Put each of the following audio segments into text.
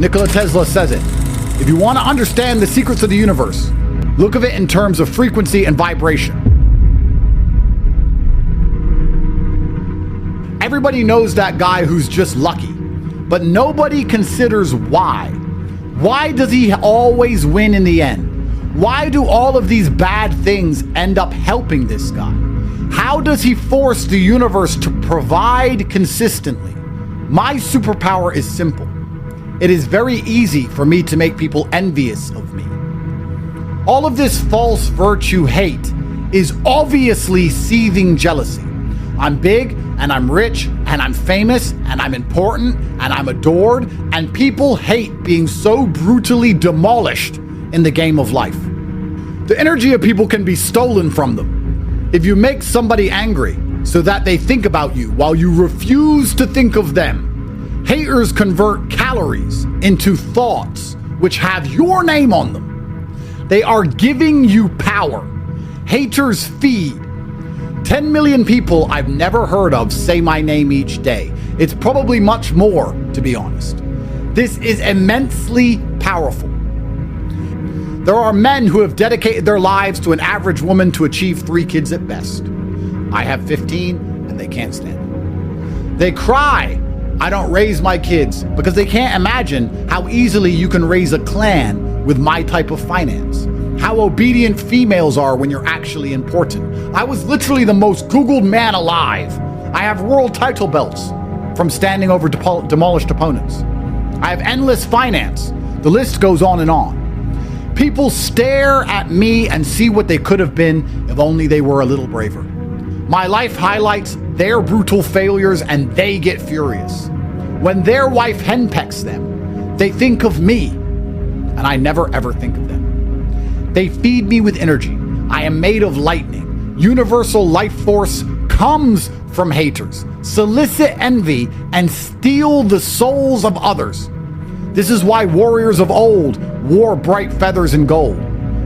Nikola Tesla says it. If you want to understand the secrets of the universe, look at it in terms of frequency and vibration. Everybody knows that guy who's just lucky, but nobody considers why. Why does he always win in the end? Why do all of these bad things end up helping this guy? How does he force the universe to provide consistently? My superpower is simple. It is very easy for me to make people envious of me. All of this false virtue hate is obviously seething jealousy. I'm big and I'm rich and I'm famous and I'm important and I'm adored, and people hate being so brutally demolished in the game of life. The energy of people can be stolen from them. If you make somebody angry so that they think about you while you refuse to think of them, haters convert calories into thoughts which have your name on them. They are giving you power. Haters feed. 10 million people I've never heard of say my name each day. It's probably much more, to be honest. This is immensely powerful. There are men who have dedicated their lives to an average woman to achieve 3 kids at best. I have 15 and they can't stand it. They cry I don't raise my kids because they can't imagine how easily you can raise a clan with my type of finance. How obedient females are when you're actually important. I was literally the most Googled man alive. I have world title belts from standing over demolished opponents. I have endless finance. The list goes on and on. People stare at me and see what they could have been if only they were a little braver. My life highlights their brutal failures and they get furious. When their wife henpecks them, they think of me, and I never ever think of them. They feed me with energy. I am made of lightning. Universal life force comes from haters, solicit envy, and steal the souls of others. This is why warriors of old wore bright feathers and gold,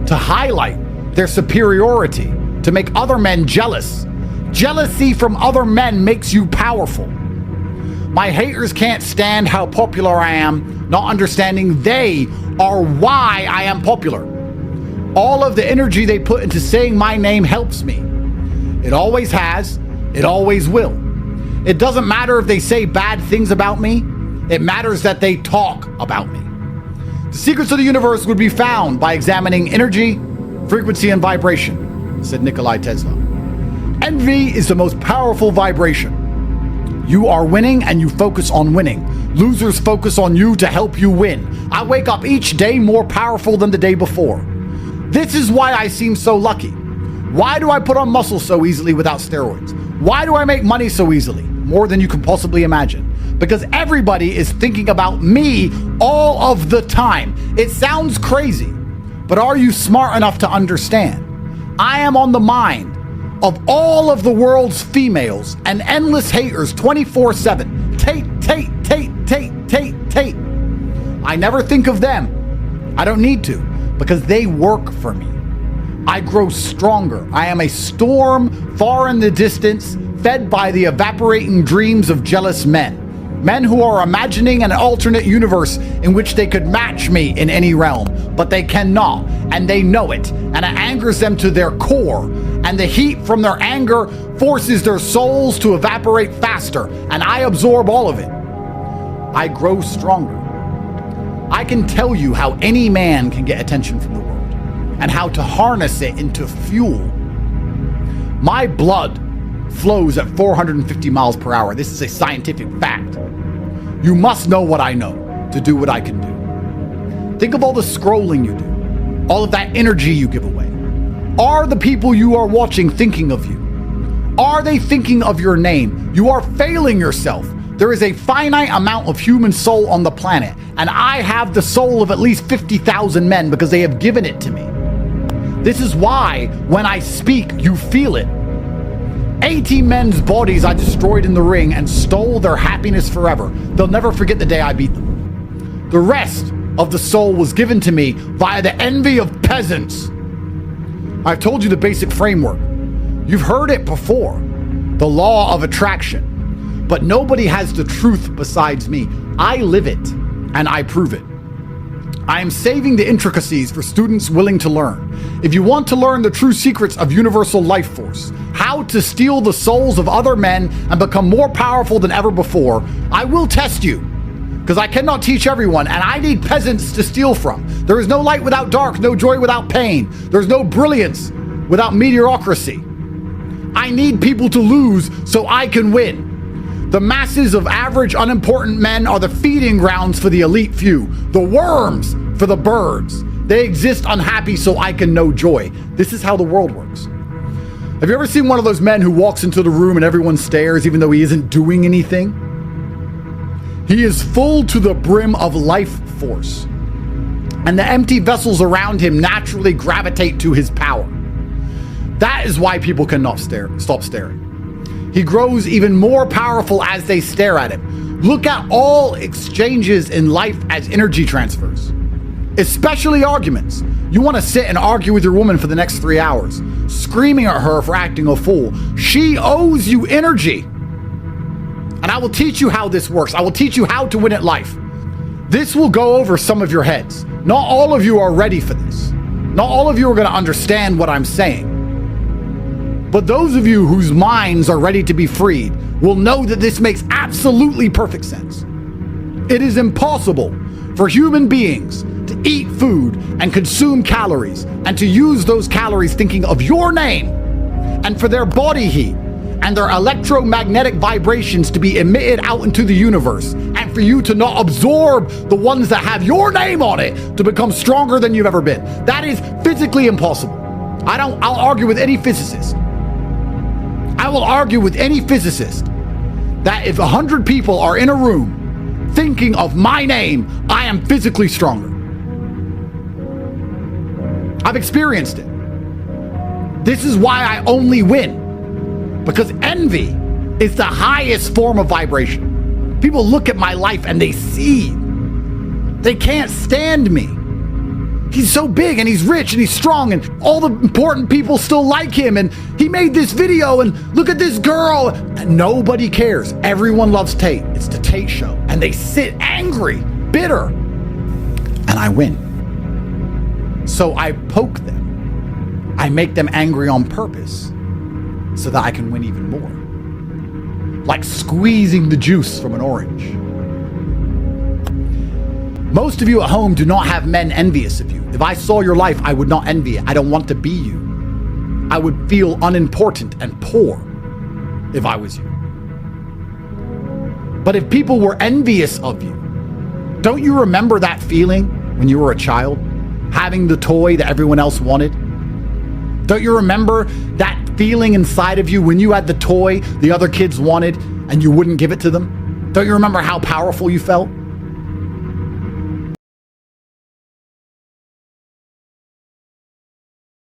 to highlight their superiority, to make other men jealous. Jealousy from other men makes you powerful. My haters can't stand how popular I am, not understanding they are why I am popular. All of the energy they put into saying my name helps me. It always has, it always will. It doesn't matter if they say bad things about me. It matters that they talk about me. The secrets of the universe would be found by examining energy, frequency, and vibration, said Nikola Tesla. Envy is the most powerful vibration. You are winning and you focus on winning. Losers focus on you to help you win. I wake up each day more powerful than the day before. This is why I seem so lucky. Why do I put on muscle so easily without steroids? Why do I make money so easily? More than you can possibly imagine. Because everybody is thinking about me all of the time. It sounds crazy, but are you smart enough to understand? I am on the mind of all of the world's females and endless haters 24/7. Tate, Tate, Tate, Tate, Tate, Tate. I never think of them. I don't need to, because they work for me. I grow stronger. I am a storm far in the distance, fed by the evaporating dreams of jealous men. Men who are imagining an alternate universe in which they could match me in any realm, but they cannot, and they know it, and it angers them to their core, and the heat from their anger forces their souls to evaporate faster, and I absorb all of it. I grow stronger. I can tell you how any man can get attention from the world, and how to harness it into fuel. My blood flows at 450 miles per hour. This is a scientific fact. You must know what I know to do what I can do. Think of all the scrolling you do, all of that energy you give away. Are the people you are watching thinking of you? Are they thinking of your name? You are failing yourself. There is a finite amount of human soul on the planet, and I have the soul of at least 50,000 men because they have given it to me. This is why when I speak, you feel it. 80 men's bodies I destroyed in the ring and stole their happiness forever. They'll never forget the day I beat them. The rest of the soul was given to me via the envy of peasants. I've told you the basic framework. You've heard it before. The law of attraction. But nobody has the truth besides me. I live it. and I prove it. I am saving the intricacies for students willing to learn. If you want to learn the true secrets of universal life force, how to steal the souls of other men and become more powerful than ever before, I will test you. Because I cannot teach everyone, and I need peasants to steal from. There is no light without dark, no joy without pain. There's no brilliance without mediocrity. I need people to lose so I can win. The masses of average, unimportant men are the feeding grounds for the elite few, the worms for the birds. They exist unhappy so I can know joy. This is how the world works. Have you ever seen one of those men who walks into the room and everyone stares even though he isn't doing anything? He is full to the brim of life force, and the empty vessels around him naturally gravitate to his power. That is why people cannot stop staring. He grows even more powerful as they stare at him. Look at all exchanges in life as energy transfers, especially arguments. You want to sit and argue with your woman for the next 3 hours, screaming at her for acting a fool. She owes you energy. And I will teach you how this works. I will teach you how to win at life. This will go over some of your heads. Not all of you are ready for this. Not all of you are going to understand what I'm saying. But those of you whose minds are ready to be freed will know that this makes absolutely perfect sense. It is impossible for human beings to eat food and consume calories and to use those calories thinking of your name, and for their body heat and their electromagnetic vibrations to be emitted out into the universe, and for you to not absorb the ones that have your name on it to become stronger than you've ever been. That is physically impossible. I'll argue with any physicist. I will argue with any physicist that if 100 people are in a room thinking of my name, I am physically stronger. I've experienced it. This is why I only win. Because envy is the highest form of vibration. People look at my life and they see. They can't stand me. He's so big and he's rich and he's strong and all the important people still like him, and he made this video and look at this girl. And nobody cares. Everyone loves Tate. It's the Tate show. And they sit angry, bitter, and I win. So I poke them. I make them angry on purpose so that I can win even more. Like squeezing the juice from an orange. Most of you at home do not have men envious of you. If I saw your life, I would not envy it. I don't want to be you. I would feel unimportant and poor if I was you. But if people were envious of you, don't you remember that feeling when you were a child? Having the toy that everyone else wanted? Don't you remember that feeling inside of you when you had the toy the other kids wanted and you wouldn't give it to them? Don't you remember how powerful you felt?